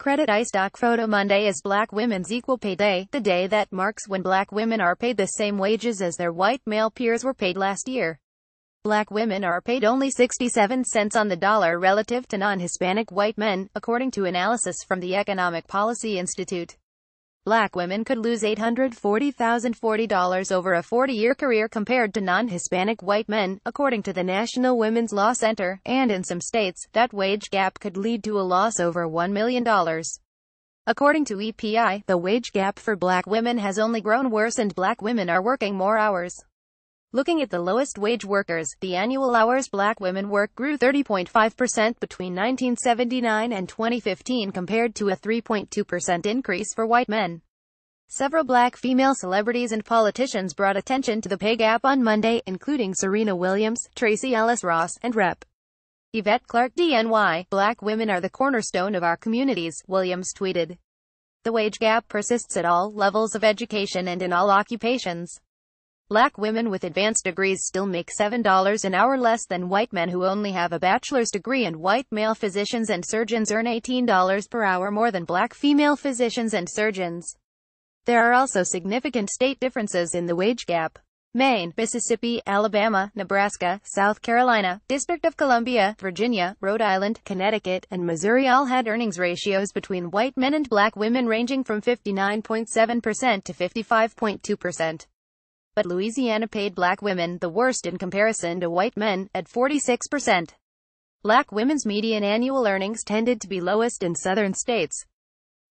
credit iStock photo. Monday is Black Women's Equal Pay Day, the day that marks when Black women are paid the same wages as their white male peers were paid last year. Black women are paid only 67 cents on the dollar relative to non-Hispanic white men, according to analysis from the Economic Policy Institute. Black women could lose $840,040 over a 40-year career compared to non-Hispanic white men, according to the National Women's Law Center, and in some states, that wage gap could lead to a loss over $1 million. According to EPI, the wage gap for Black women has only grown worse and Black women are working more hours. Looking at the lowest wage workers, the annual hours Black women work grew 30.5% between 1979 and 2015 compared to a 3.2% increase for white men. Several Black female celebrities and politicians brought attention to the pay gap on Monday, including Serena Williams, Tracee Ellis Ross, and Rep. Yvette Clarke DNY. Black women are the cornerstone of our communities, Williams tweeted. The wage gap persists at all levels of education and in all occupations. Black women with advanced degrees still make $7 an hour less than white men who only have a bachelor's degree, and white male physicians and surgeons earn $18 per hour more than Black female physicians and surgeons. There are also significant state differences in the wage gap. Maine, Mississippi, Alabama, Nebraska, South Carolina, District of Columbia, Virginia, Rhode Island, Connecticut, and Missouri all had earnings ratios between white men and Black women ranging from 59.7% to 55.2%. But Louisiana paid Black women the worst in comparison to white men, at 46%. Black women's median annual earnings tended to be lowest in southern states.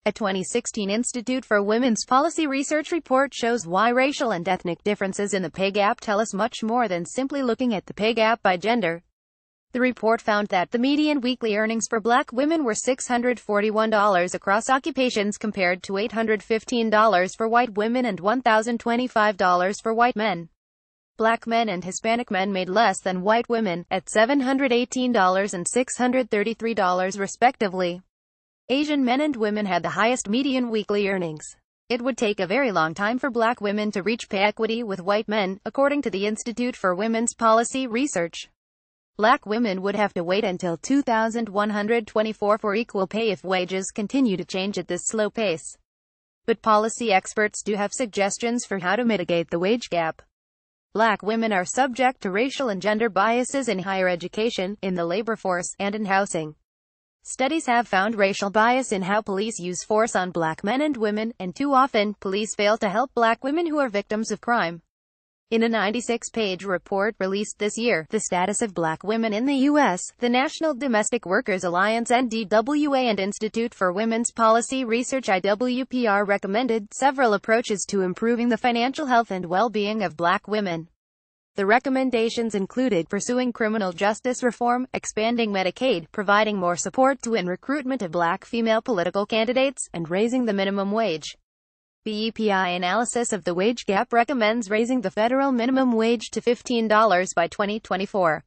A 2016 Institute for Women's Policy Research report shows why racial and ethnic differences in the pay gap tell us much more than simply looking at the pay gap by gender. The report found that the median weekly earnings for Black women were $641 across occupations compared to $815 for white women and $1,025 for white men. Black men and Hispanic men made less than white women, at $718 and $633 respectively. Asian men and women had the highest median weekly earnings. It would take a very long time for Black women to reach pay equity with white men, according to the Institute for Women's Policy Research. Black women would have to wait until 2124 for equal pay if wages continue to change at this slow pace. But policy experts do have suggestions for how to mitigate the wage gap. Black women are subject to racial and gender biases in higher education, in the labor force, and in housing. Studies have found racial bias in how police use force on Black men and women, and too often, police fail to help Black women who are victims of crime. In a 96-page report released this year, The Status of Black Women in the U.S., the National Domestic Workers Alliance (NDWA) and Institute for Women's Policy Research (IWPR) recommended several approaches to improving the financial health and well-being of Black women. The recommendations included pursuing criminal justice reform, expanding Medicaid, providing more support to and recruitment of Black female political candidates, and raising the minimum wage. The EPI analysis of the wage gap recommends raising the federal minimum wage to $15 by 2024.